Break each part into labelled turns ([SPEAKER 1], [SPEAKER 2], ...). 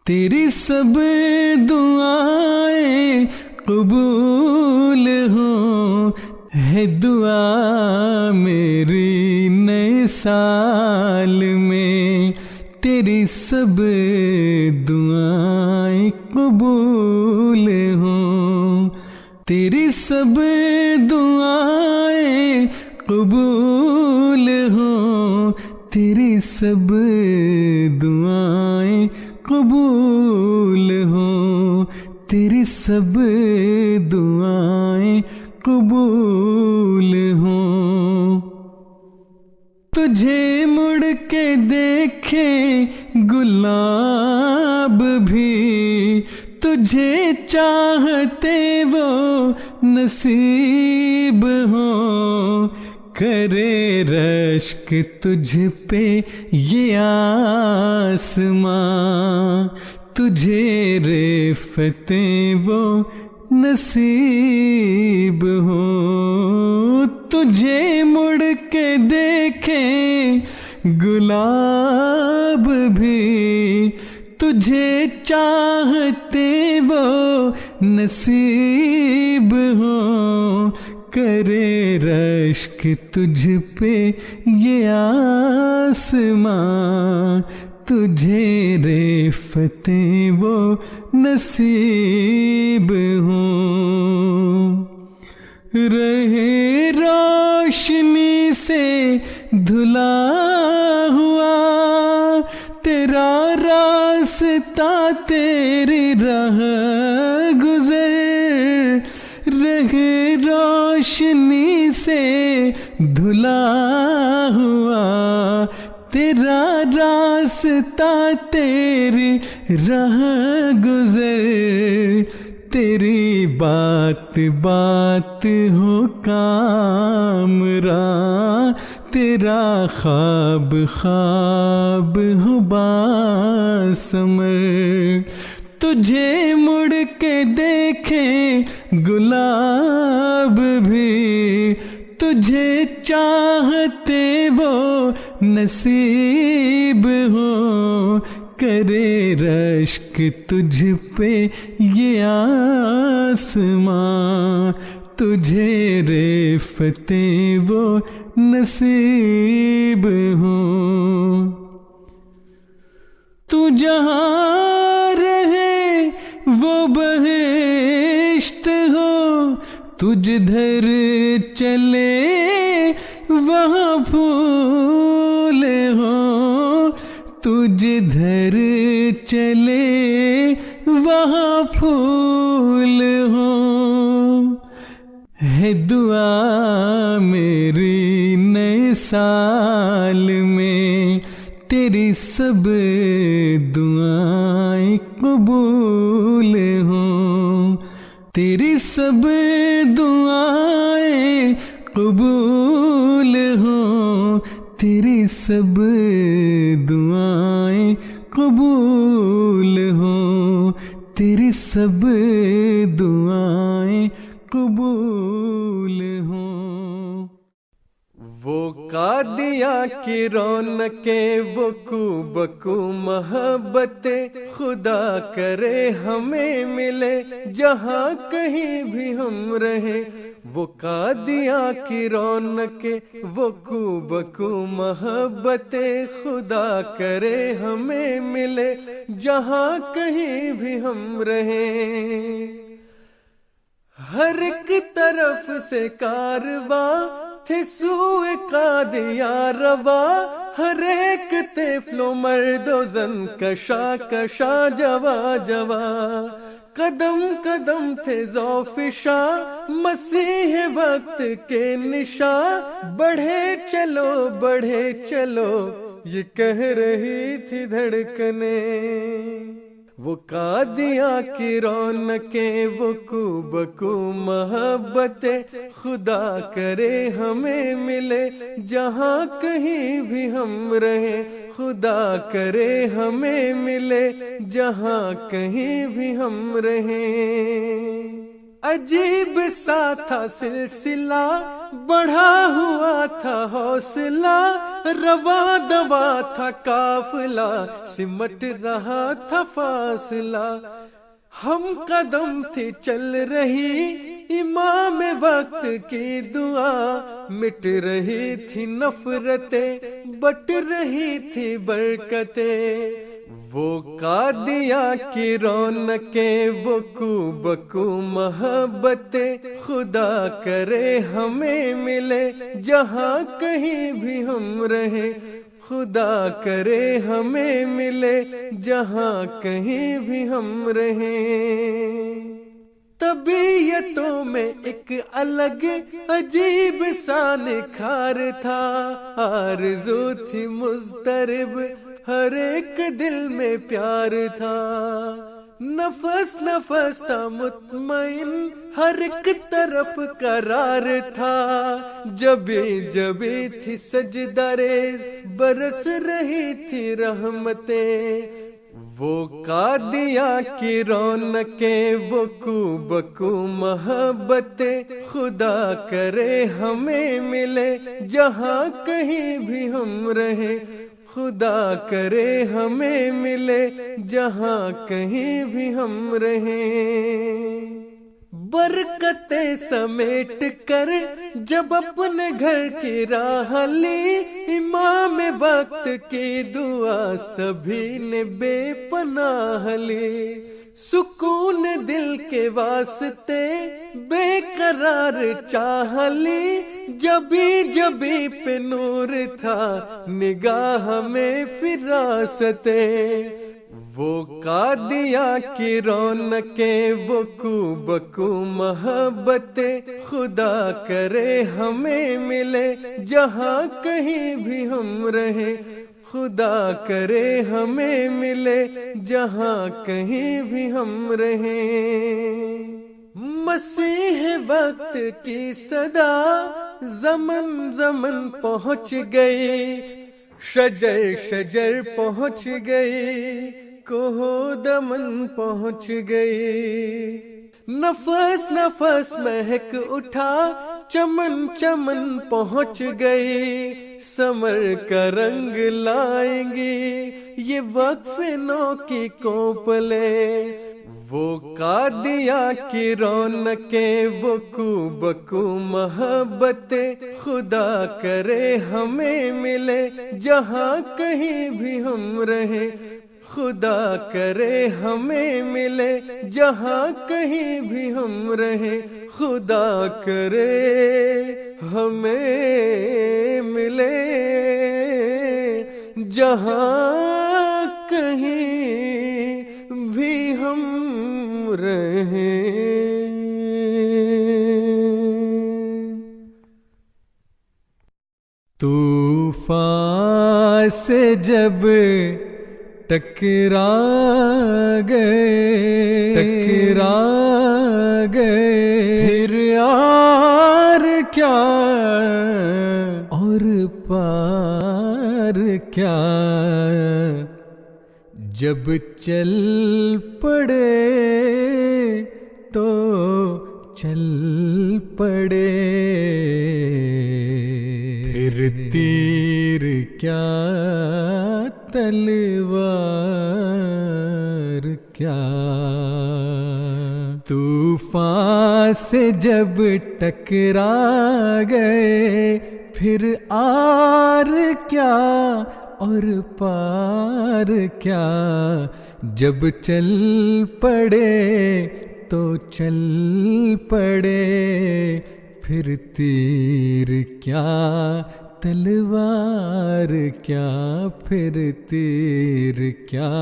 [SPEAKER 1] تیری سب دعائیں قبول ہوں، ہے دعا میری نئے سال میں، تیری سب دعائیں قبول ہوں، تیری سب دعائیں قبول ہوں، تیری سب دعائیں قبول ہوں، تیری سب دعائیں قبول ہوں۔ تجھے مڑ کے دیکھے گلاب بھی، تجھے چاہتے وہ نصیب ہوں، کرے رشک تجھ پہ یہ آسماں، تجھے رفتیں وہ نصیب ہوں، تجھے مڑ کے دیکھیں گلاب بھی، تجھے چاہتے وہ نصیب ہوں، کرے رشک تجھ پہ یہ آسماں، تجھے رفتیں وہ نصیب ہوں۔ رہے روشنی سے دھلا ہوا تیرا راستہ، تیری راہ گزر، رہے روشنی سے دھلا ہوا تیرا راستہ، تیری راہ گزر، تیری بات بات ہو کامراں، تیرا خواب خواب ہو باثمر، تجھے مڑ کے دیکھیں گلاب بھی، تجھے چاہتے وہ نصیب ہو، کرے رشک تجھ پہ یہ آسماں، تجھے رفتیں وہ نصیب ہوں۔ تو جہاں رہے وہ بہشت ہو، تو جدھر چلے وہاں پھول ہو، تو جدھر چلے وہاں پھول ہو، ہے دعا میری نئے سال میں، تیری سب دعائیں قبول ہوں، تیری سب دعائیں قبول ہوں، تیری سب دعائیں قبول ہوں، تیری سب دعائیں قبول ہوں۔ وہ قادیاں کی رونقیں، وہ کو بکو محبتیں، خدا کرے ہمیں ملے جہاں کہیں بھی ہم رہیں، وہ قادیاں کی رونقیں، وہ کو بکو محبتیں، خدا کرے ہمیں ملے جہاں کہیں بھی ہم رہیں۔ ہر ایک طرف سے کارواں تھے سوئے قادیاں رواں، ہر ایک طفل و مرد و زن کشا کشا جوا جوا، قدم قدم تھے ذوفشاں مسیح وقت کے نشاں، بڑھے چلو یہ کہہ رہی تھی دھڑکنیں، وہ قادیاں کی رونقیں، وہ کو بکو محبتیں، خدا کرے ہمیں ملے جہاں کہیں بھی ہم رہیں، خدا کرے ہمیں ملے جہاں کہیں بھی ہم رہیں۔ عجیب سا تھا سلسلہ بڑھا ہوا تھا حوصلہ، رواں دوا تھا قافلہ، سمٹ رہا تھا فاصلہ، ہم قدم تھی چل رہی امام وقت کی دعا، مٹ رہی تھی نفرتیں، بٹ رہی تھی برکتیں، وہ قادیاں کی رونقیں، وہ کو بکو محبتیں، خدا کرے ہمیں ملے جہاں کہیں بھی ہم رہیں، خدا کرے ہمیں ملے جہاں کہیں بھی ہم رہیں۔ طبیعتوں میں ایک الگ عجیب سا نکھار تھا، آرزو تھی مضطرب، ہر ایک دل میں پیار تھا، نفس نفس تھا مطمئن، ہر ایک طرف قرار تھا، جبیں جبیں تھی سجدہ ریز، برس رہی تھی رحمتیں، وہ قادیاں کی رونقیں، وہ کو بکو محبتیں، خدا کرے ہمیں ملے جہاں کہیں بھی ہم رہیں، خدا کرے ہمیں ملے جہاں کہیں بھی ہم رہیں۔ برکتیں سمیٹ کر جب اپنے گھر کی راہ لی، امام وقت کی دعا سبھی نے بے پناہ لی، سکون دل کے واسطے بے قرار چاہ لی، جبھی جبھی پہ نور تھا نگاہ میں فراستیں، وہ قادیاں کی رونقیں، وہ کو بکو محبتیں، خدا کرے ہمیں ملے جہاں کہیں بھی ہم رہیں، خدا کرے ہمیں ملے جہاں کہیں بھی ہم رہیں۔ مسیح وقت کی صدا زمن زمن پہنچ گئی، شجر شجر پہنچ گئی، کوہ دمن پہنچ گئی، نفس نفس مہک اٹھا، چمن چمن پہنچ گئی، سمر کا رنگ لائیں گی یہ وقف نو کی کوپلیں، وہ قادیاں کی رونقیں، وہ کو بکو محبتیں، خدا کرے ہمیں ملے جہاں کہیں بھی ہم رہیں، خدا کرے ہمیں ملے جہاں کہیں بھی ہم رہیں، خدا کرے ہمیں ملے جہاں کہیں بھی ہم رہیں۔ طوفان سے جب ٹکرا گئے پھر یار کیا اور پار کیا، جب چل پڑے تو چل پڑے، پھر تیر کیا تلوار کیا، طوفان سے جب ٹکرا گئے پھر آر کیا اور پار کیا، جب چل پڑے تو چل پڑے، پھر تیر کیا تلوار کیا، پھر تیر کیا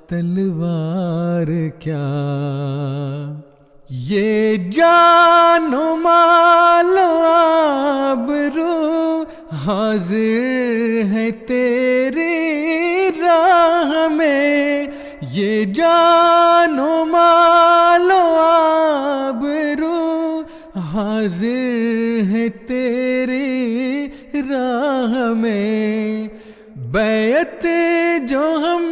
[SPEAKER 1] تلوار کیا، یہ جان و مال و آبرو حاضر ہے تیری راہ میں، یہ جان و مال و آبرو حاضر ہے تیری راہ میں، بیعت جو ہم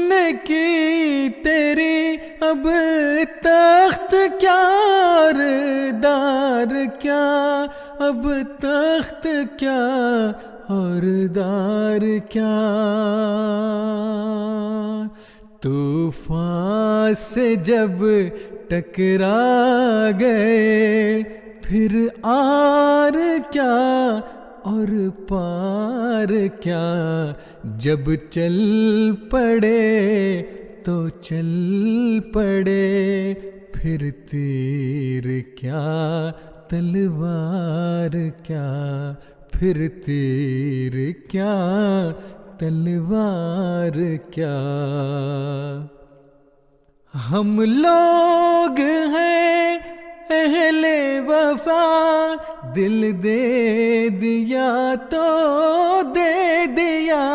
[SPEAKER 1] نے کی تیری اب تخت کیا اور دار کیا، اب تخت کیا اور دار کیا، طوفان سے جب ٹکرا گئے پھر آر کیا اور پار کیا، جب چل پڑے تو چل پڑے، پھر تیر کیا تلوار کیا، پھر تیر کیا تلوار کیا۔ ہم لوگ ہیں اہل وفا، دل دے دیا تو دے دیا،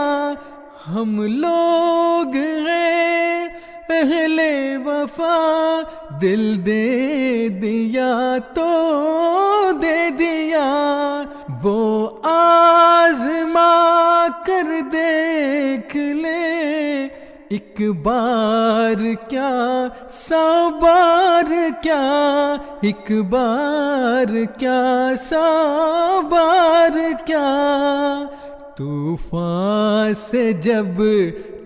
[SPEAKER 1] ہم لوگ ہیں اہل وفا، دل دے دیا تو دے دیا، وہ آزما کر دیکھ لے ایک بار کیا سو بار کیا، ایک بار کیا سو بار کیا، طوفان سے جب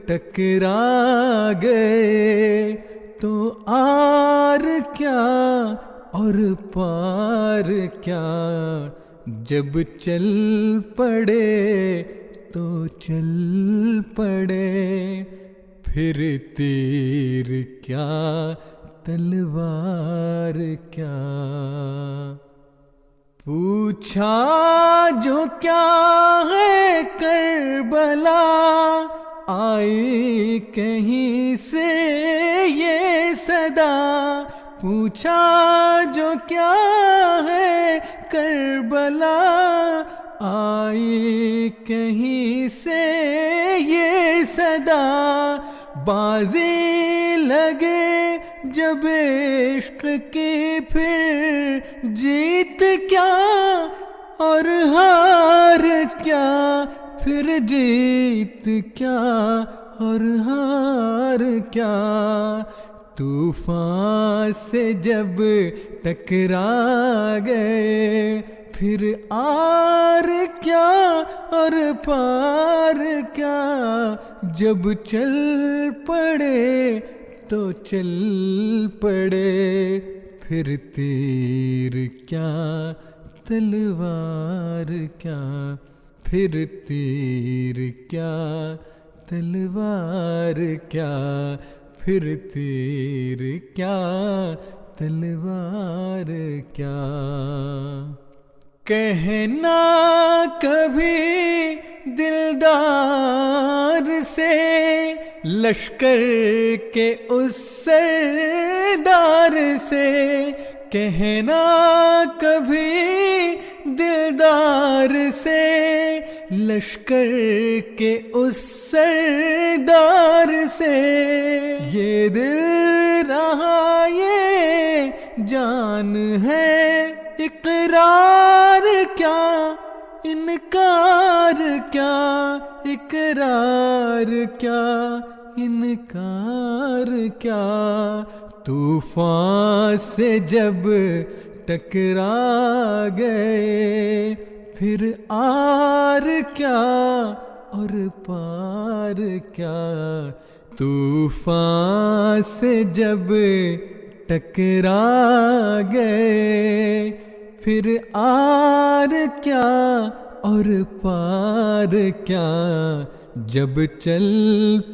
[SPEAKER 1] ٹکرا گئے تو آر کیا اور پار کیا، جب چل پڑے تو چل پڑے، پھر تیر کیا تلوار کیا۔ پوچھا جو کیا ہے کربلا، آئی کہیں سے یہ صدا، پوچھا جو کیا ہے کربلا، آئی کہیں سے یہ صدا، بازی لگے جب عشق کی پھر جیت کیا اور ہار کیا، پھر جیت کیا اور ہار کیا، طوفان سے جب ٹکرا گئے پھر آر کیا اور پار کیا، جب چل پڑے تو چل پڑے، پھر تیر کیا تلوار کیا، پھر تیر کیا تلوار کیا، پھر تیر کیا تلوار کیا۔ کہنا کبھی دلدار سے لشکر کے اس سردار سے، کہنا کبھی دلدار سے لشکر کے اس سردار سے، یہ دل رہا یہ جان ہے اقرار کیا انکار کیا، اقرار کیا انکار کیا، طوفان سے جب ٹکرا گئے پھر آر کیا اور پار کیا، طوفان سے جب ٹکرا گئے پھر آر کیا اور پار کیا، جب چل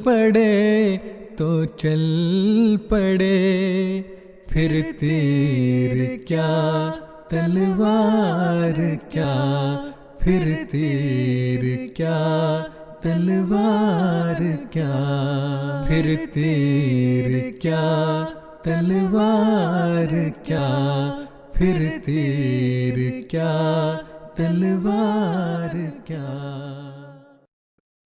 [SPEAKER 1] پڑے تو چل پڑے، پھر تیر کیا تلوار کیا، پھر تیر کیا تلوار کیا، پھر تیر کیا تلوار کیا، پھر تیر کیا تلوار کیا۔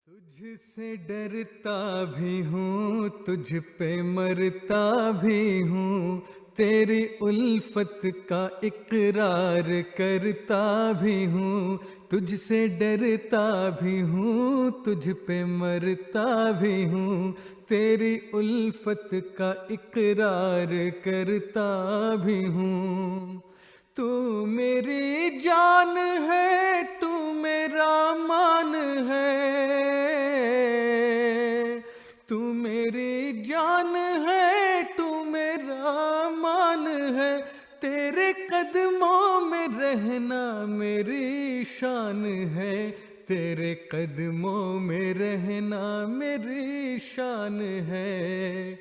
[SPEAKER 1] تجھ سے ڈرتا بھی ہوں، تجھ پہ مرتا بھی ہوں، تیری الفت کا اقرار کرتا بھی ہوں، تجھ سے ڈرتا بھی ہوں، تجھ پہ مرتا بھی ہوں، تیری الفت کا اقرار کرتا بھی ہوں، تو میری جان ہے، تو میرا مان ہے، تو میری جان ہے، تو میرا مان ہے، تیرے قدموں میں رہنا میری شان ہے، تیرے قدموں میں رہنا میری شان ہے۔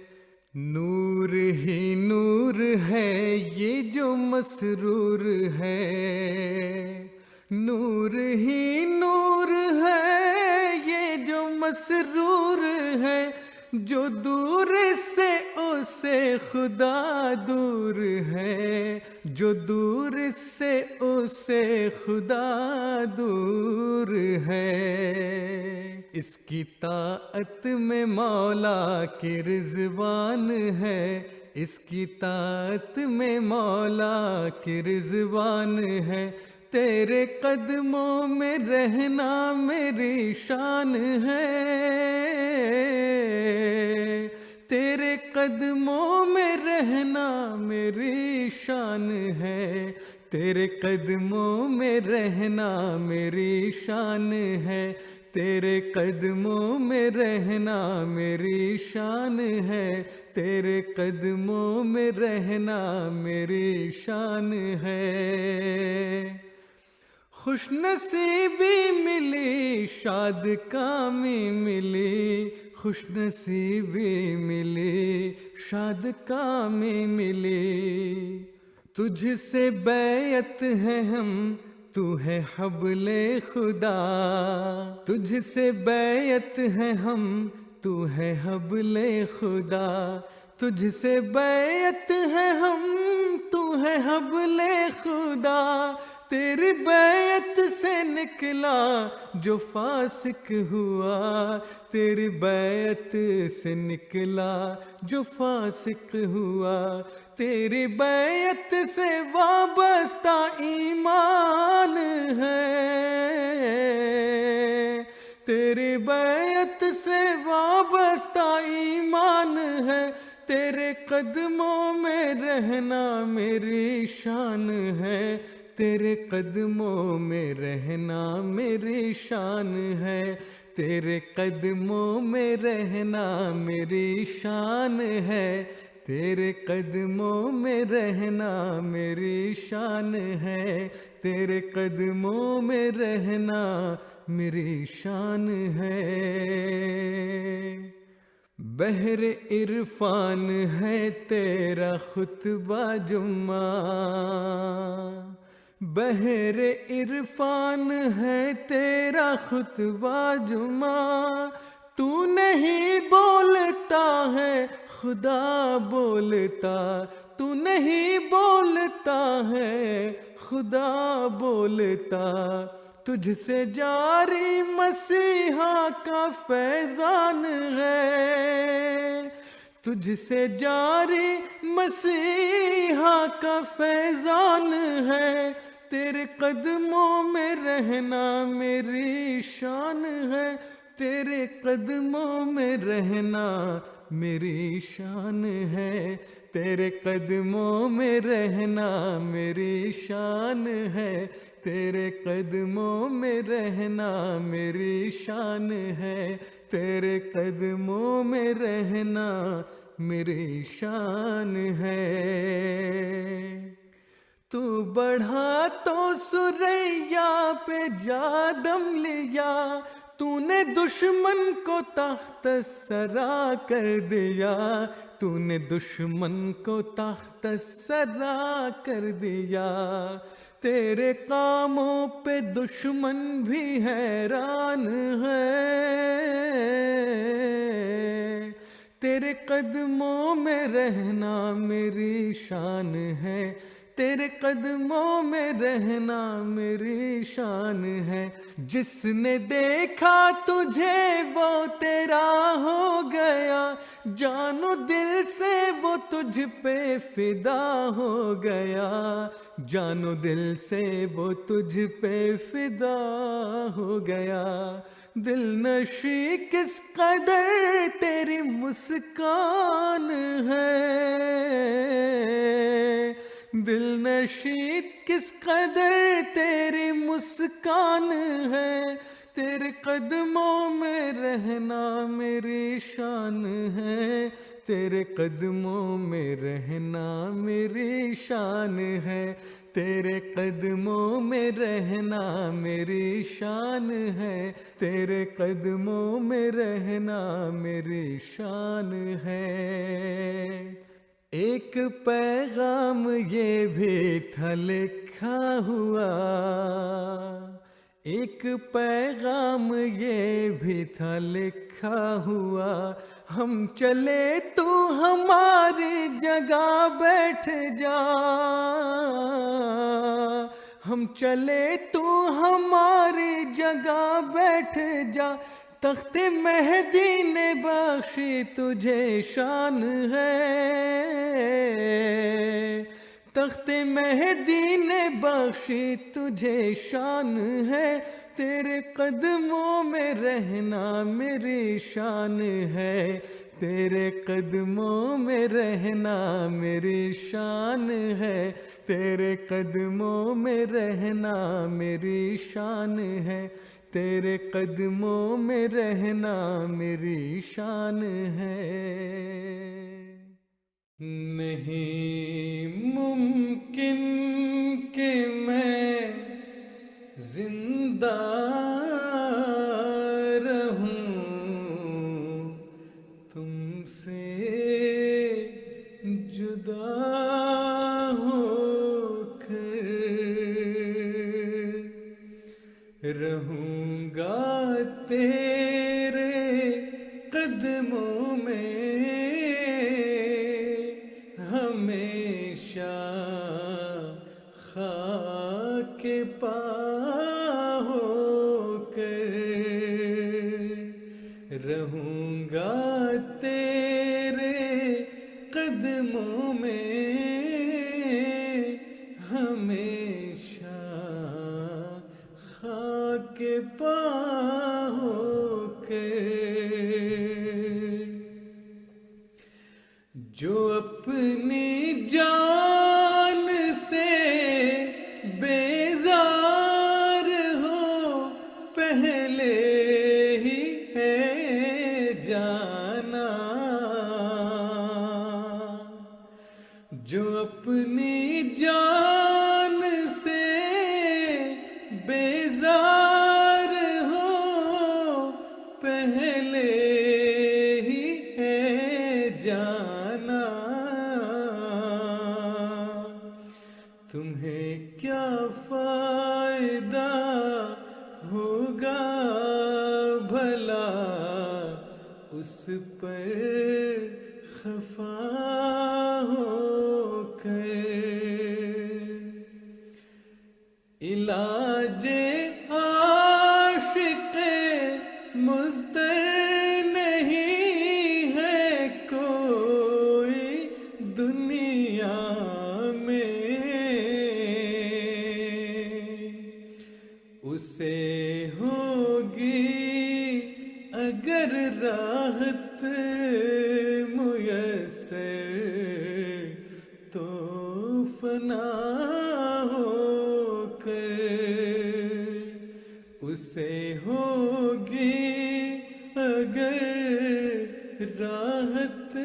[SPEAKER 1] نور ہی نور ہے یہ جو مسرور ہے، نور ہی نور ہے یہ جو مسرور ہے، جو دور سے اسے خدا دور ہے، جو دور سے اسے خدا دور ہے۔ اس کی طاعت میں مولا کی رضوان ہے، اس کی طاعت میں مولا کی رضوان ہے، تیرے قدموں میں رہنا میری شان ہے، تیرے قدموں میں رہنا میری شان ہے، تیرے قدموں میں رہنا میری شان ہے، تیرے قدموں میں رہنا میری شان ہے، تیرے قدموں میں رہنا میری شان ہے۔ خوش نصیبی ملی، شاد کامی ملی، خوش نصیبی ملی، شاد کامی ملی، تجھ سے بیعت ہے ہم، تو ہے حبل خدا، تجھ سے بیعت ہے ہم، تو ہے حبل خدا، تجھ سے بیعت ہے ہم، تو ہے حبل خدا، تیری بیعت سے نکلا جو فاسق ہوا، تیری بیعت سے نکلا جو فاسق ہوا، تیری بیعت سے وابستہ ایمان ہے، تیری بیعت سے وابستہ ایمان ہے، تیرے قدموں میں رہنا میری شان ہے، تیرے قدموں میں رہنا میری شان ہے، تیرے قدموں میں رہنا میری شان ہے، تیرے قدموں میں رہنا میری شان ہے، تیرے قدموں میں رہنا میری شان ہے۔ بحر عرفان ہے تیرا خطبہ جمعہ، بحر عرفان ہے تیرا خطبہ جمعہ، تو نہیں بولتا ہے خدا بولتا، تو نہیں بولتا ہے خدا بولتا، تجھ سے جاری مسیحا کا فیضان ہے، تجھ سے جاری مسیحا کا فیضان ہے، تیرے قدموں میں رہنا میری شان ہے، تیرے قدموں میں رہنا میری شان ہے، تیرے قدموں میں رہنا میری شان ہے، تیرے قدموں میں رہنا میری شان ہے، تیرے قدموں میں رہنا میری شان ہے۔ تو بڑھا تو سریا پہ جا دم لیا، تو نے دشمن کو تحت سرا کر دیا، تو نے دشمن کو تحت سرا کر دیا، تیرے کاموں پہ دشمن بھی حیران ہے، تیرے قدموں میں رہنا میری شان ہے، تیرے قدموں میں رہنا میری شان ہے، جس نے دیکھا تجھے وہ تیرا ہو گیا، جان و دل سے وہ تجھ پہ فدا ہو گیا، جان و دل سے وہ تجھ پہ فدا ہو گیا، دل نشی کس قدر تیری مسکان ہے، دل نشید کس قدر تیری مسکان ہے، تیرے قدموں میں رہنا میری شان ہے، تیرے قدموں میں رہنا میری شان ہے، تیرے قدموں میں رہنا میری شان ہے، تیرے قدموں میں رہنا میری شان ہے۔ ایک پیغام یہ بھی تھا لکھا ہوا، ایک پیغام یہ بھی تھا لکھا ہوا، ہم چلے تو ہماری جگہ بیٹھ جا، ہم چلے تو ہماری جگہ بیٹھ جا، تخت مہدی نے بخشی تجھے شان ہے، تخت مہدی نے بخشی تجھے شان ہے، تیرے قدموں میں رہنا میری شان ہے، تیرے قدموں میں رہنا میری شان ہے، تیرے قدموں میں رہنا میری شان ہے، تیرے قدموں میں رہنا میری شان ہے۔ نہیں ممکن کہ میں زندہ رہوں تم سے جدا ہو کر، رہوں گا تیرے قدموں میں ہمیشہ، خاک پا ہو کر، رہوں گا تیرے قدموں میں ہمیشہ، خاک پا ہو کر۔ جو اپنی جان سے بیزار ہو پہلے ہی ہے جانا، جو اپنی جان سے بیزار ہو پہلے ہی ہے جانا، تمہیں کیا فائدہ ہوگا بھلا اس پر خفا ہو کر، علاج عاشق مضطر نہیں ہے کوئی دنیا میں، اسے ہوگی اگر راحت میسر تو فنا ہو کر، اسے ہوگی اگر راحت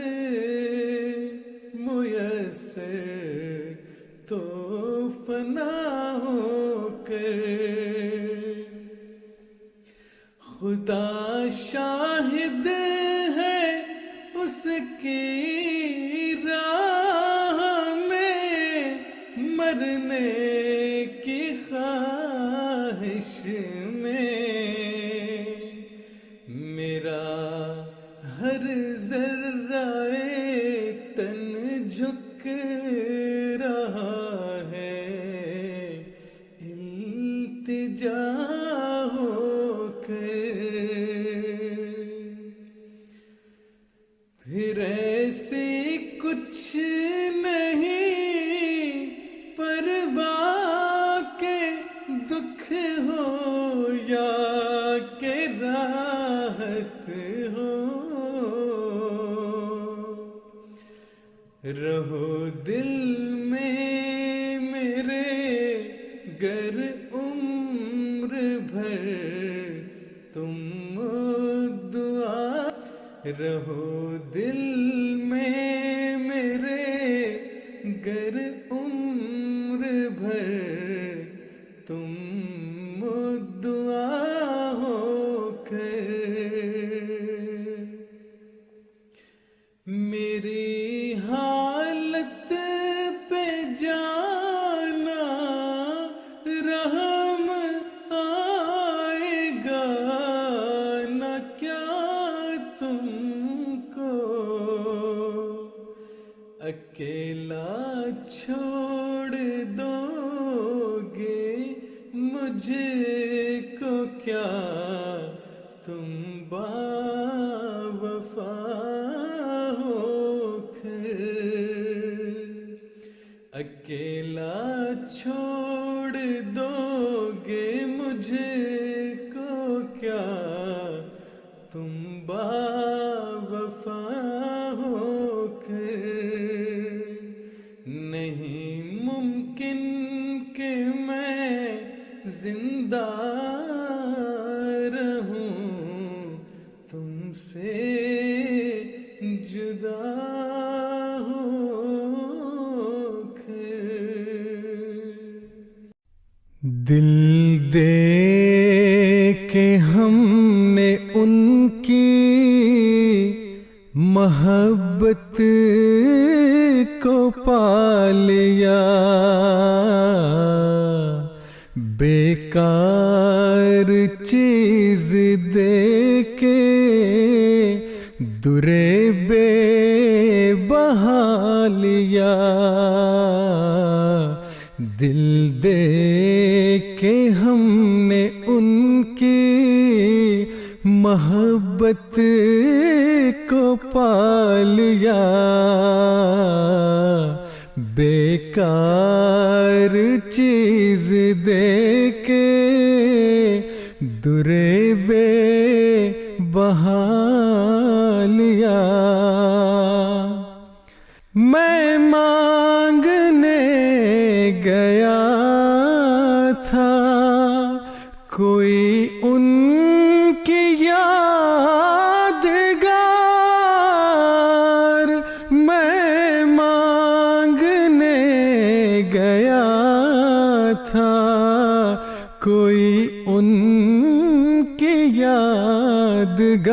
[SPEAKER 1] میسر تو فنا ہو کر، خدا شاہد ہے اس کی راہ میں مرنے کی خواہش میں، میرا ہر ذرہ تن جھک رہا ہے التجا ہو کر، پھر ایسی کچھ نہیں پرواہ کے دکھ ہو یا کہ راحت ہو، رہو دل میں میرے گر عمر بھر تم دعا رہو دل میں میرے، گر عمر بھر تم دعا ہو کر، میری حالت پہ جانا رحم آئے گا نہ کیا تم کو، اکیلا چھوڑ دو گے مجھے کو کیا تم باوفا ہو کر، اکیلا چھوڑ دو گے مجھے کو کیا تم باوفا ہو کر، نہیں ممکن کہ میں زندہ رہوں تم سے جدا ہو کر، دل دے کے ہم نے ان کی محبت کو پا لیا، بیکار چیز دے کے درے بے بہا لیا، دل دے کے ہم نے ان کی محبت کو پا لیا، بیکار چیز دے کے درے بے بہا لیا، میں مانگنے گیا تھا کوئی ان کی یادگار، میں مانگنے گیا تھا کوئی ان کی یادگار،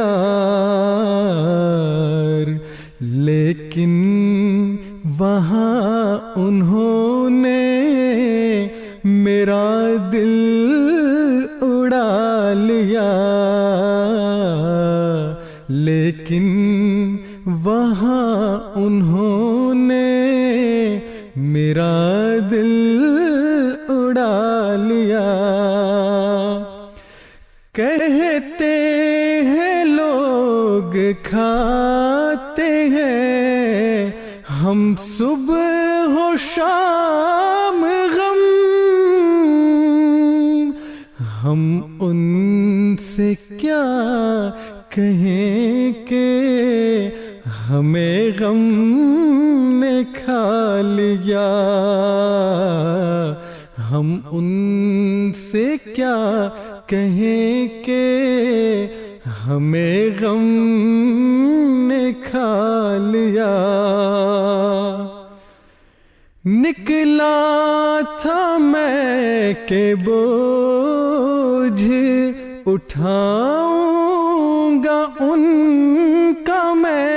[SPEAKER 1] لیکن وہاں انہوں نے میرا دل اڑا لیا، لیکن وہاں انہوں نے میرا دل اڑا لیا، کہتے ہیں لوگ کھاتے ہیں ہم صبح و شام غم، ہم ان سے کیا کہیں کہ ہمیں غم نے کھا لیا، ہم ان سے کیا کہیں کہ ہمیں غم نے کھا لیا، نکلا تھا میں کہ بوجھ اٹھاؤں گا ان کا، میں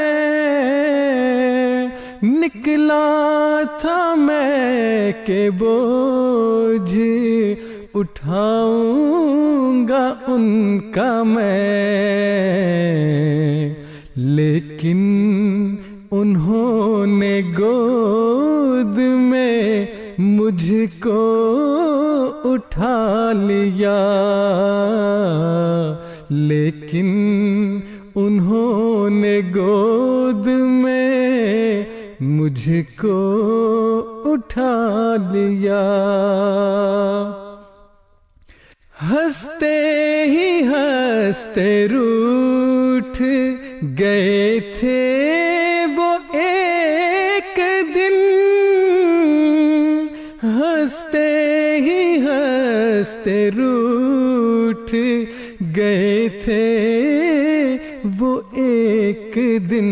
[SPEAKER 1] نکلا تھا میں کہ بوجھ اٹھاؤں گا ان کا میں، لیکن انہوں نے گود میں مجھ کو اٹھا لیا، لیکن انہوں نے گود میں مجھ کو اٹھا لیا، ہنستے ہی ہنستے روٹھ گئے تھے وہ ایک دن، ہنستے ہی راستے روٹھ گئے تھے وہ ایک دن،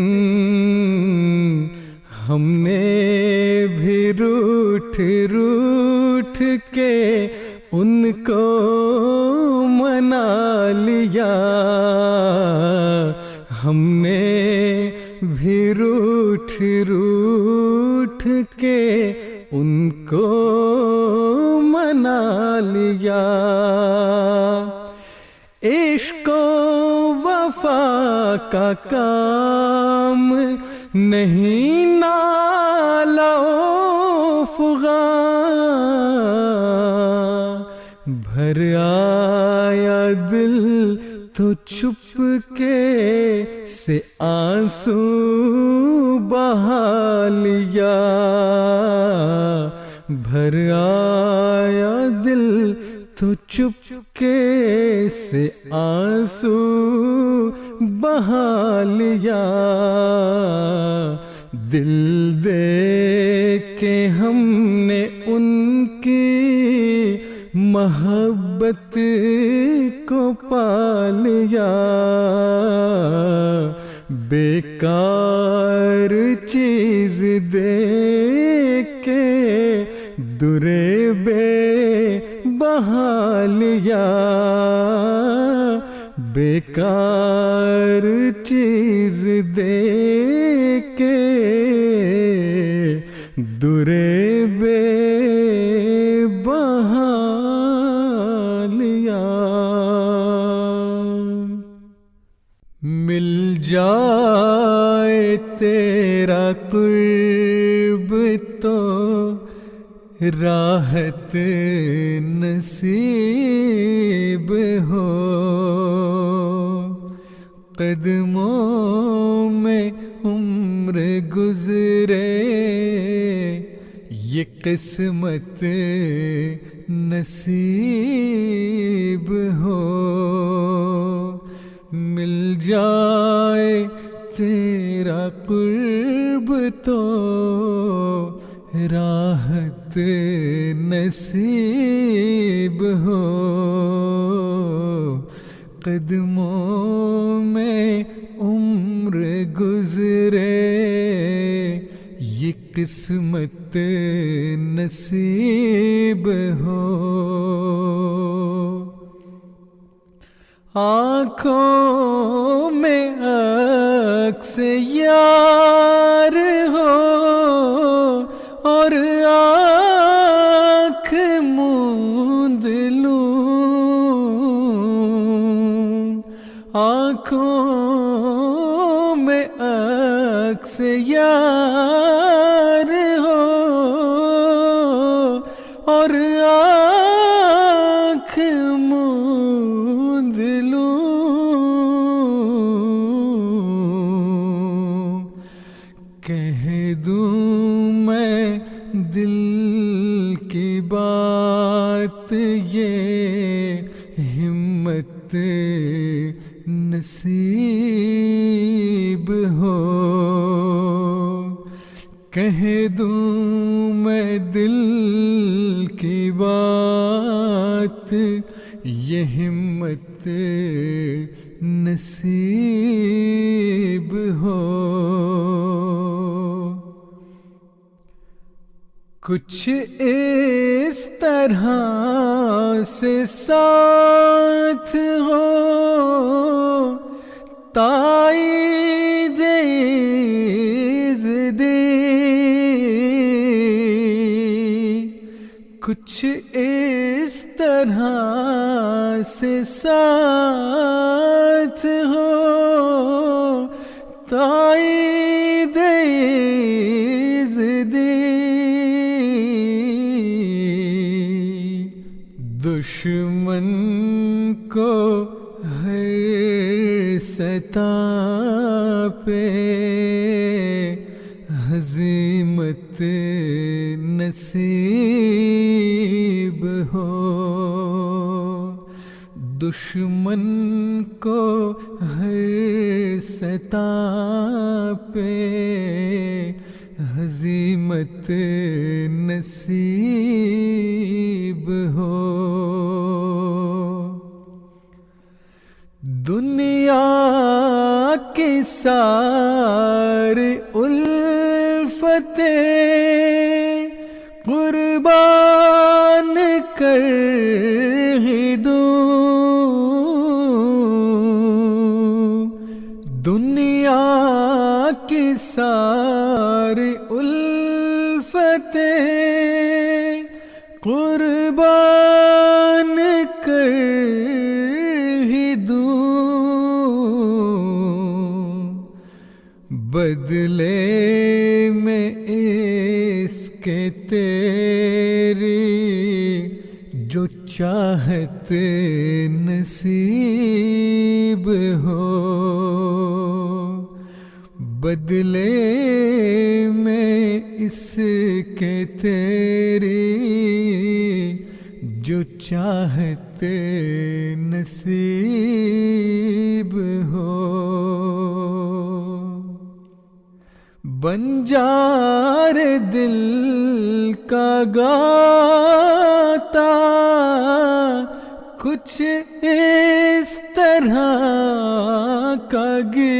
[SPEAKER 1] ہم نے بھی روٹھ کے ان کو منا لیا، ہم نے بھی روٹھ کے ان کو منا لیا۔ عشق و وفا کا کام نہیں نالا و فغاں، بھر آیا دل تو چھپ کے سے آنسو بہا لیا، بھر آیا دل تو چپ کے سے آنسو بہا لیا، دل دے کے ہم نے ان کی محبت کو پا لیا، بیکار چیز دے کے درے بے بہا لیا، بیکار چیز دے کے درے بے بہا لیا۔ مل جائے تیرا قرب تو راحت نصیب ہو، قدموں میں عمر گزرے یہ قسمت نصیب ہو، مل جائے تیرا قرب تو راحت نصیب ہو، قدموں میں عمر گزرے یہ قسمت نصیب ہو، آنکھوں میں عکس یار ہو اور آنکھ موند لوں، آنکھوں میں عکس یار ہو اور آنکھ موند لوں، کہہ دوں میں دل کی بات یہ ہمت نصیب ہو، کہہ دوں میں دل کی بات یہ ہمت نصیب ہو، کچھ اس طرح سے ساتھ ہو تائید عزدی، کچھ اس طرح سے ساتھ ہو تائید عزدی، دشمن کو ہر سطح پہ ہزیمت نصیب ہو، دشمن کو ہر سطح پہ ہزیمت نصیب ہو، قربان کر ہی دوں، دنیا کی ساری الفتیں قربان کر ہی دوں، بدلے میں اس کے تیری جو چاہت نصیب ہو، بدلے میں اس کے تیری جو چاہت نصیب ہو، بنجار دل کا گاتا کچھ اس طرح کا گیت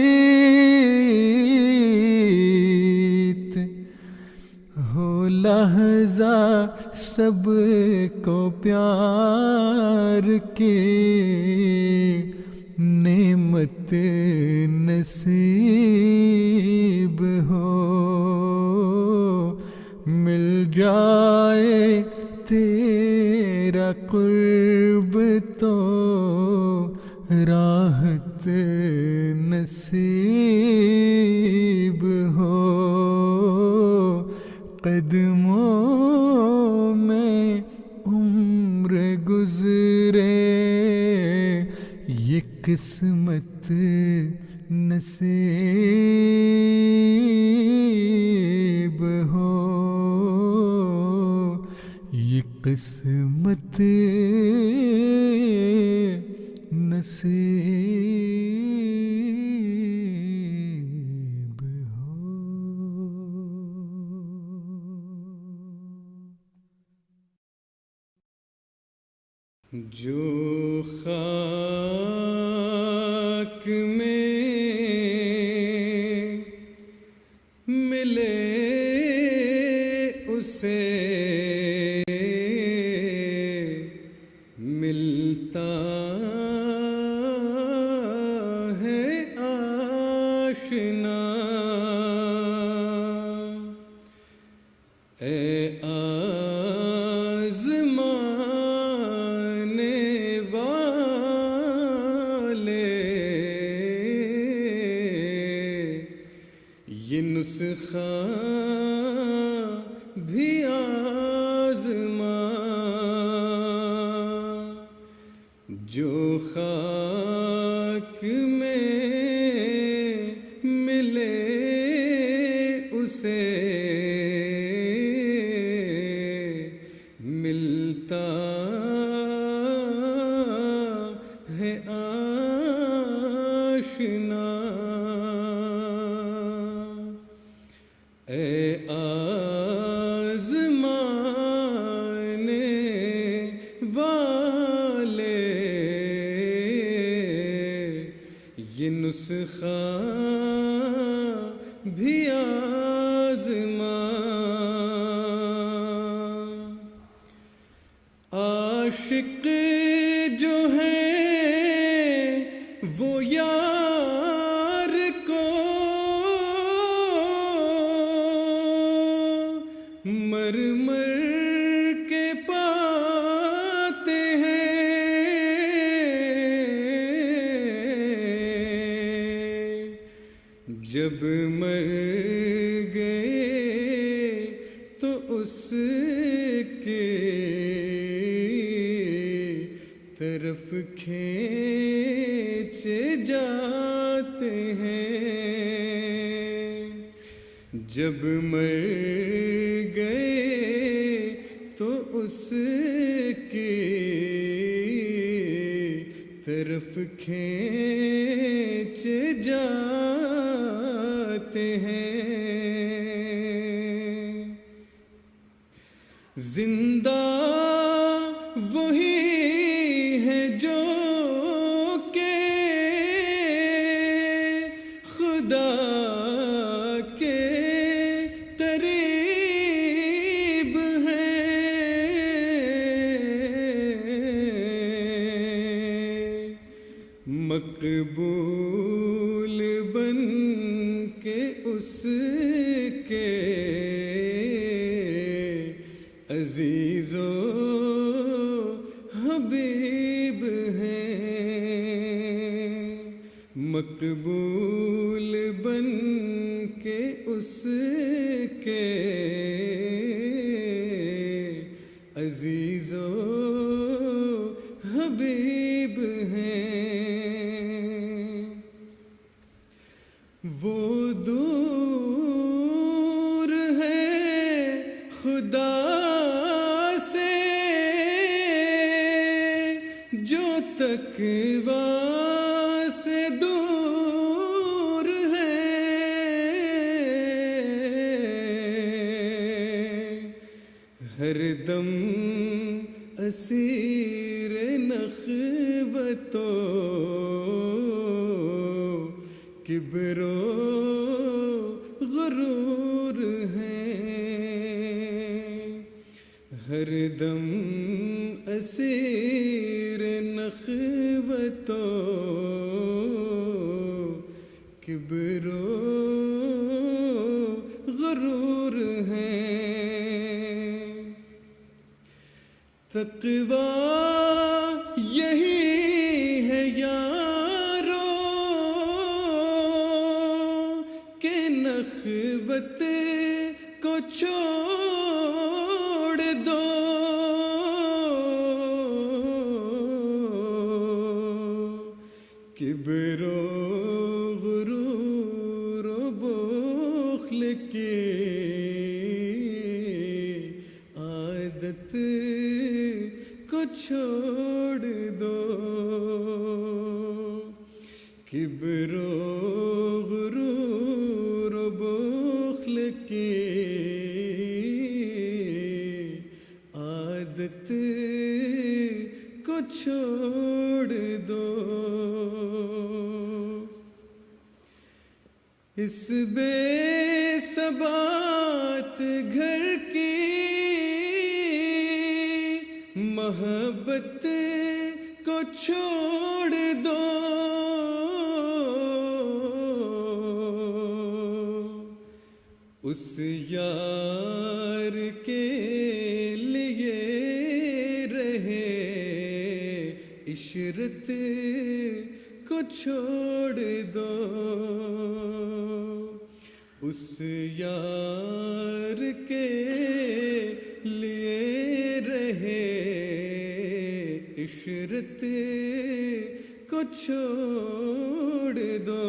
[SPEAKER 1] ہو، لحظہ سب کو پیار کی نعمت نصیب ہو، مل جائے تیرا قرب تو راحت نصیب ہو، قدموں میں عمر گزرے یہ قسمت نصیب ہو، یہ قسمت نصیب ہو۔ جو خاک میں ملے اسے ملتا ہے آشنا، اے آزمانے والے یہ نسخہ بھی آزما، جو خاک میں ملے اسے ملتا ہے آشنا، اے آزمانے والے یہ نسخہ بھی آزما، عاشق جو ہیں وہ یار کو مر مر کے پاتے ہیں، جب مر گئے تو اس کے طرف کھینچے جاتے ہیں، جب مر گئے تو اس کے طرف کھینچے جاتے ہیں، زندہ وہی ہے جو کہ خدا کے مقبول بن کے اس کے عزیز و حبیب ہیں، مقبول بن کے اس کے عزیز و حبیب ہیں۔ وہ دور ہے خدا سے جو تقویٰ سے دور ہے، ہر دم اسیر نخوت و کبر و غرور ہیں، ہر دم اسیر نخوت و کبر و غرور ہیں۔ تقویٰ یہی ہے یارو کہ نخوت کو چھوڑ دو، کبر و غرور و بخل کی عادت کو چھوڑ دو، کبر و غرور و بخل کی عادت کو چھوڑ دو۔ اس بے ثبات گھر کی محبت کو چھوڑ دو، اس یار کے لیے رہے عشرت کو چھوڑ دو، اس یار کے لیے رہے عشرت کو چھوڑ دو۔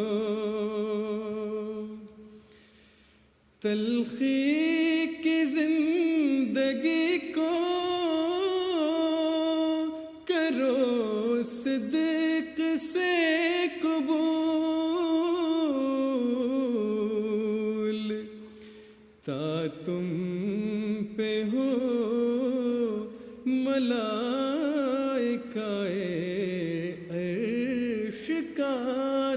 [SPEAKER 1] تلخی کی زندگی کو کرو صدق سے قبول، تا تم پہ ہو ملائکہ عرش کا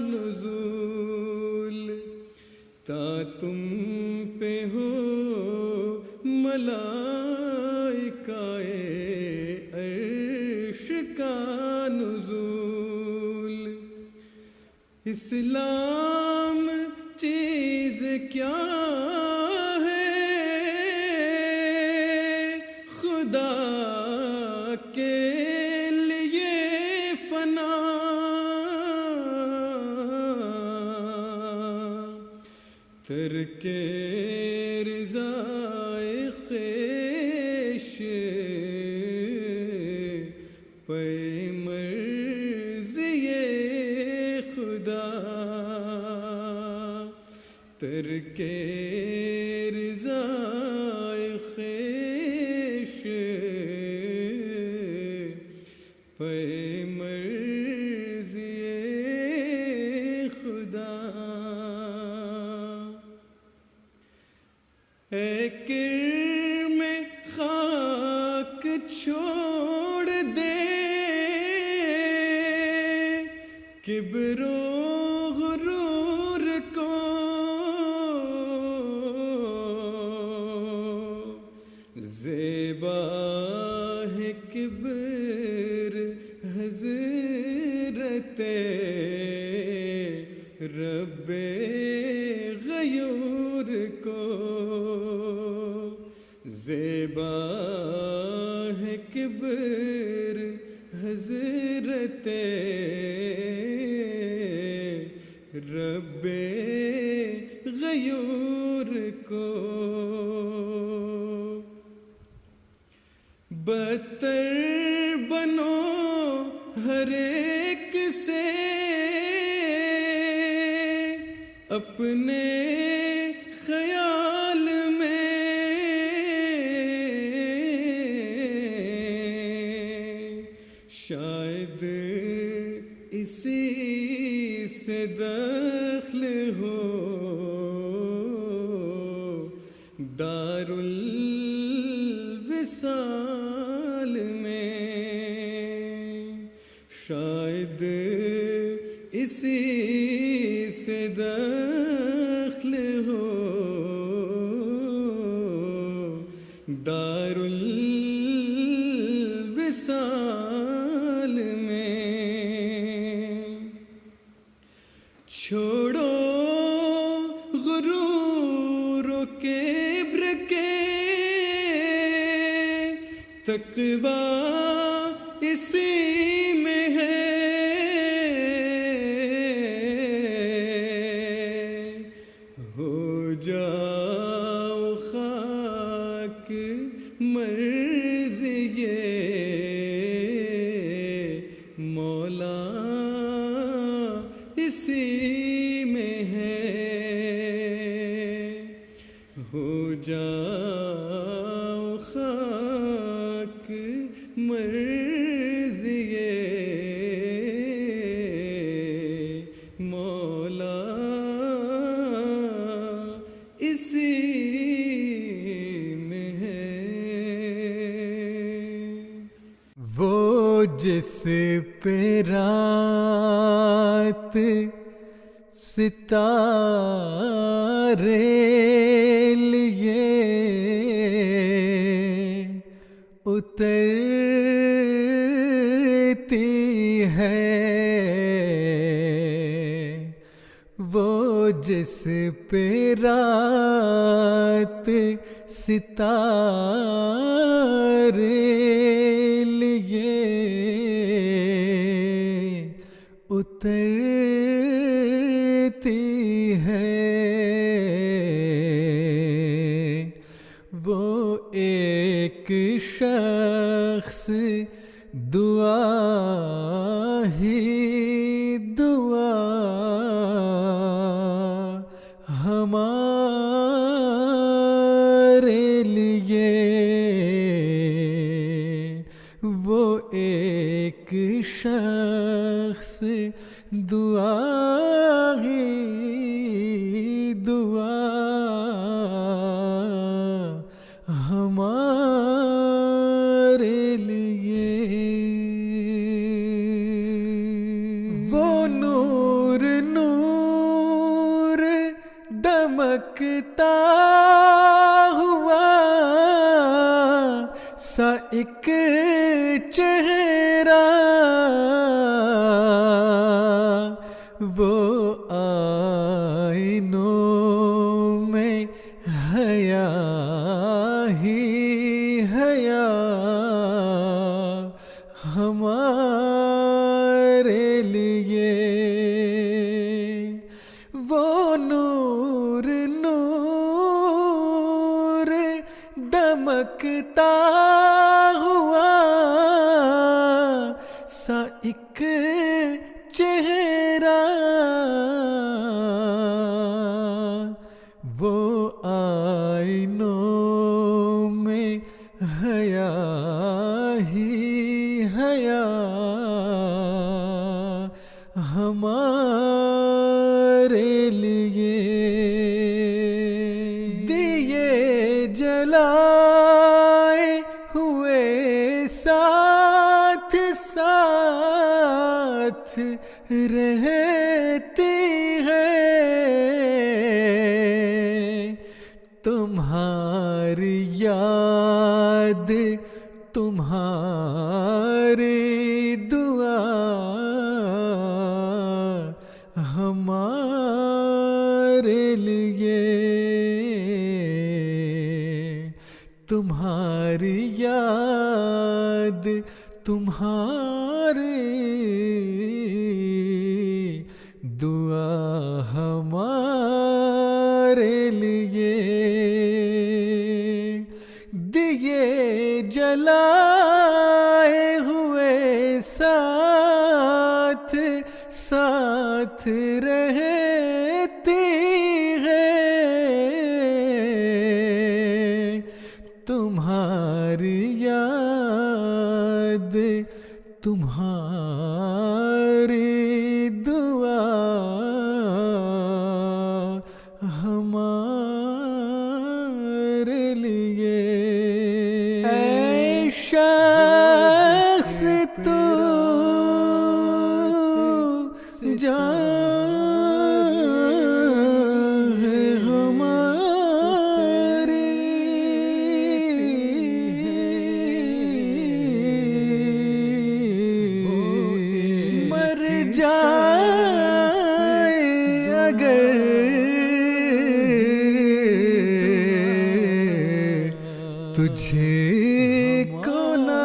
[SPEAKER 1] نزول، تا تم پہ ہو ملائکہ عرش کا نزول۔ اسلام چیز کیا ہے خدا کے لیے فنا، ترک رضائے خویش پہ مرضی خدا، ترک رضائے خویش پہ مرضی خدا۔ اے کرم خاک چھوڑ دے کبر و غرور کو، زیبا ہے کبر حضرت زیبا ہے کبر حضرت رب غیور کو، بدتر بنو ہر ایک سے اپنے خیال میں، شاید اسی سے دخل ہو دار الوصال میں، شاید اسی سے دخل ہو دار الوصال میں۔ چھوڑو غرور و کبر کے، تقویٰ اسی میں ہے، ہو جاؤ خاک مرض یہ مولا اسی میں ہے، ہو جاؤ خاک مرض یہ مولا اسی میں ہے۔ وہ جس پہ رات ستارے لیے اترتی ہے، وہ جس پہ رات ستارے لیے اترتی ہے، وہ ایک شخص دعا ہی دعا ہمارے لیے، وہ ایک شخص دعا ہی دعا ہمارے لیے، وہ نور نور دمکتا ہوا سا ایک چہرہ، وہ آئینوں میں حیا ہی حیا ہمارے لیے، وہ نور نور دمکتا ہوا سا ایک چہرہ، وہ آئینوں میں حیا ہی حیا ہمارے لیے، دیے جلائے ہوئے ساتھ ساتھ رہتی ہے، تمہاری یاد تمہاری دعا ہمارے لیے، تمہاری یاد تمہاری دعا ہمارے لیے، دیے جلائے ہوئے ساتھ ساتھ رہتی ہے، تمہاری یاد تمہاری دعا ہمارے لیے۔ اے شخص تو جان ہے ہماری، مر جائے اگر تجھے کو نہ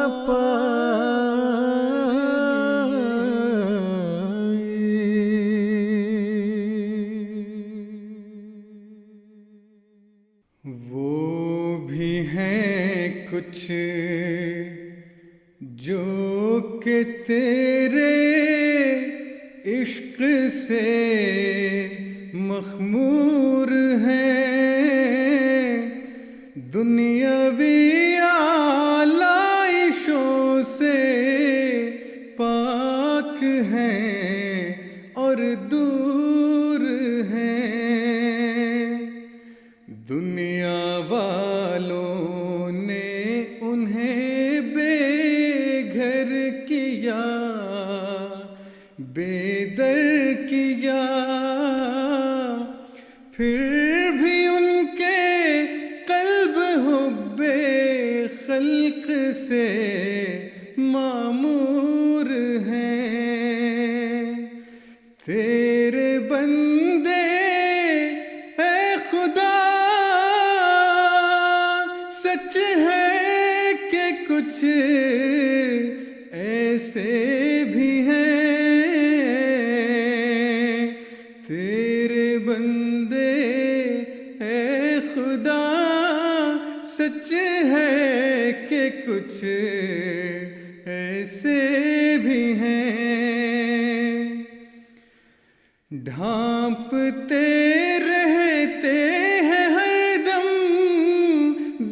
[SPEAKER 1] وہ بھی ہیں کچھ جو کہ تیرے عشق سے مخمور ہیں، دنیاوی آلائشوں سے پاک ہیں اور دور ہیں، دنیا والوں نے انہیں بے گھر کیا، بے در کیا، پھر بھی ان کے قلب حب خلق سے معمور ہیں، تیرے بندے اے خدا سچ ہے کہ کچھ ایسے بھی ہیں، تیرے بندے اے خدا سچ ہے کہ کچھ ایسے بھی ہیں، ڈھانپتے رہتے ہیں ہر دم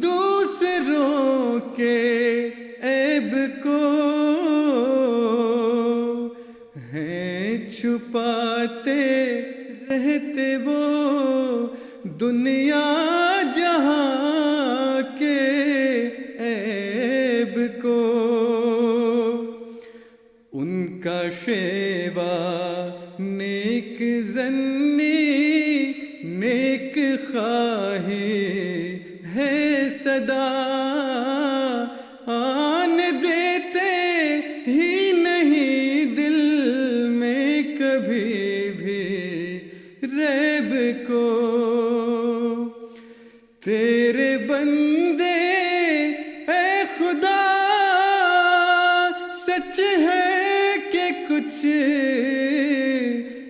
[SPEAKER 1] دوسروں کے عیب کو، ہیں چھپاتے رہتے وہ دنیا جہاں کے عیب کو، ان کا شیوا نیک زنی نیک خواہی ہے صدا، آن دیتے ہی نہیں دل میں کبھی بھی ریب کو، تیرے بندے اے خدا سچ ہے کہ کچھ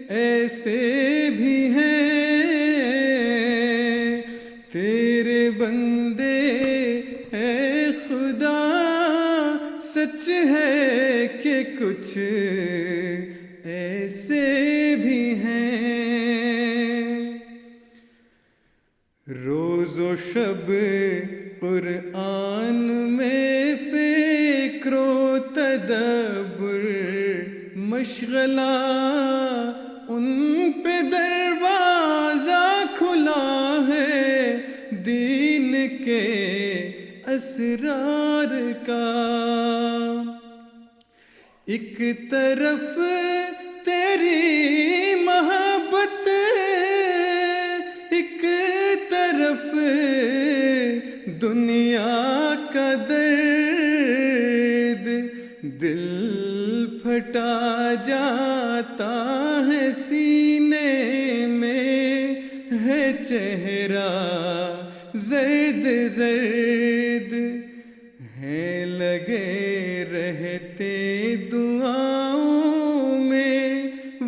[SPEAKER 1] ایسے بھی ہیں، تیرے بندے اے خدا سچ ہے کہ کچھ ایسے بھی ہیں، روز و شب قرآن میں فکر و تدبر مشغلہ، ان پہ دروازہ کھلا ہے دین کے اسرار کا، ایک طرف تیری محبت ایک طرف دنیا کا درد، دل پھٹا جاتا ہے سینے میں ہے چہرہ زر زرد زرد ہیں لگے رہتے دعاؤں میں،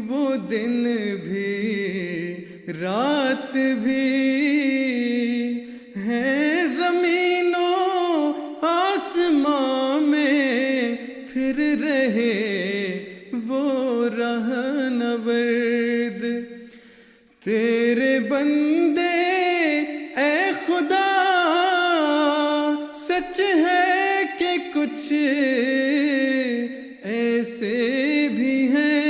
[SPEAKER 1] وہ دن بھی رات بھی ہیں زمین و آسمان میں، پھر رہے وہ رہنورد تیرے بندے اے خدا، سچ ہے کہ کچھ ایسے بھی ہیں،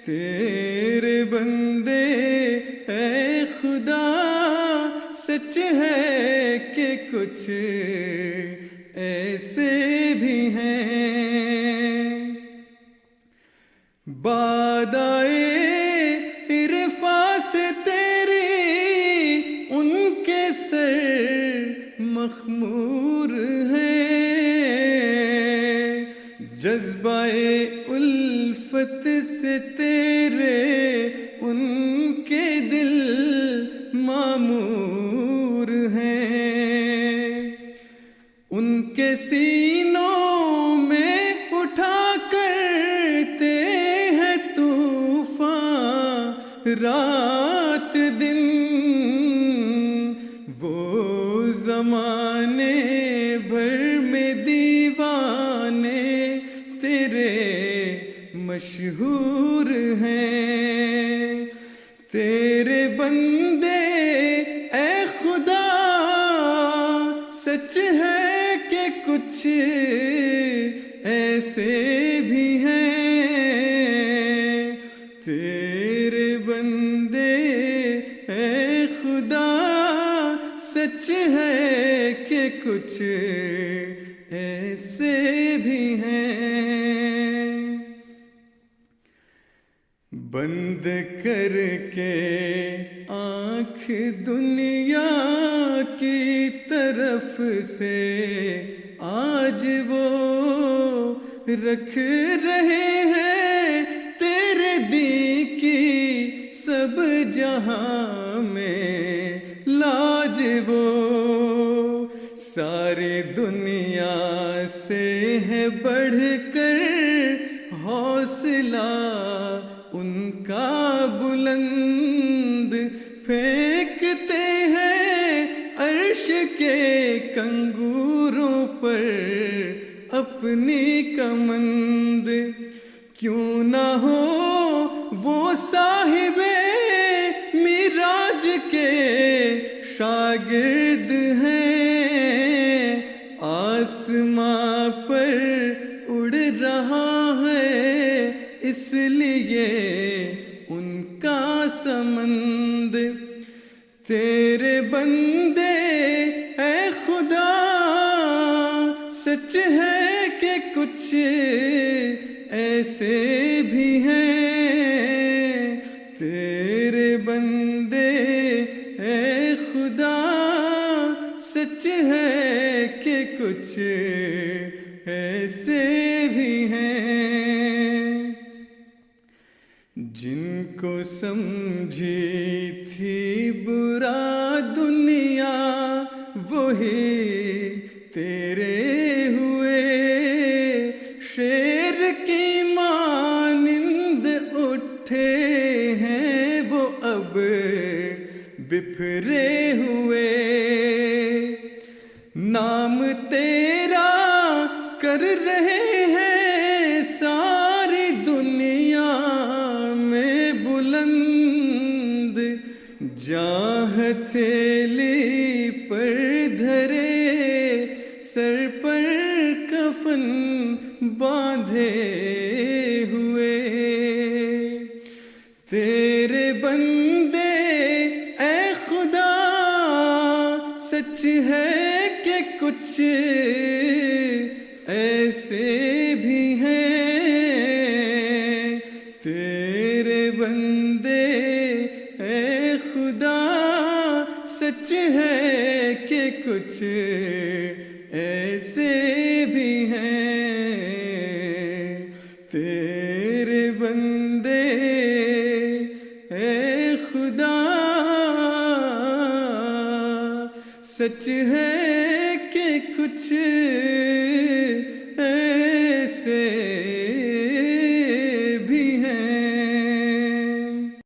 [SPEAKER 1] تیرے بندے اے خدا، سچ ہے کہ کچھ ایسے بھی ہیں۔ باد آئے عرفاں سے تیری، ان کے سر مخمور ہیں، جذبہ الفت سے تیرے ان کے دل معمور ہیں، ان کے سینوں میں اٹھا کرتے ہیں طوفان رات دن، وہ زمانے بھر میں دیوانے تیرے مشہور ہیں، تیرے بندے اے خدا، سچ ہے کہ کچھ ایسے بھی ہیں، تیرے بندے اے خدا، سچ ہے کہ کچھ ایسے بھی ہیں۔ بند کر کے آنکھ دنیا کی طرف سے آج وہ رکھ رہے ہیں، تیرے دی کی سب جہاں میں لاج، وہ ساری دنیا سے ہے بڑھ کر حوصلہ ان کا بلند، پھینکتے ہیں عرش کے کنگوروں پر اپنی کمند، کیوں نہ ہو وہ صاحب معراج کے شاگرد ہیں، آسماں پر اڑ رہا ہے اس لیے ان کا سمند، تیرے بندے اے خدا، سچ ہے کہ کچھ ایسے بھی ہیں، تیرے بندے اے خدا، سچ ہے کہ کچھ ایسے بھی ہیں۔ جن کو سمجھی تھی برا دنیا، وہی تیرے ہوئے، شیر کی مانند اٹھے ہیں وہ اب بپھرے ہوئے، نام تیرا کر رہے ہیں ساری دنیا میں بلند، جاں ہتھیلی پر دھرے سر پر کفن باندھے ہوئے، تیرے بندے اے خدا، سچ ہے کہ کچھ ایسے بھی ہیں، تیرے بندے اے خدا، سچ ہے کہ کچھ ایسے بھی ہیں، تیرے بندے اے خدا۔ سچ ہے کہ کچھ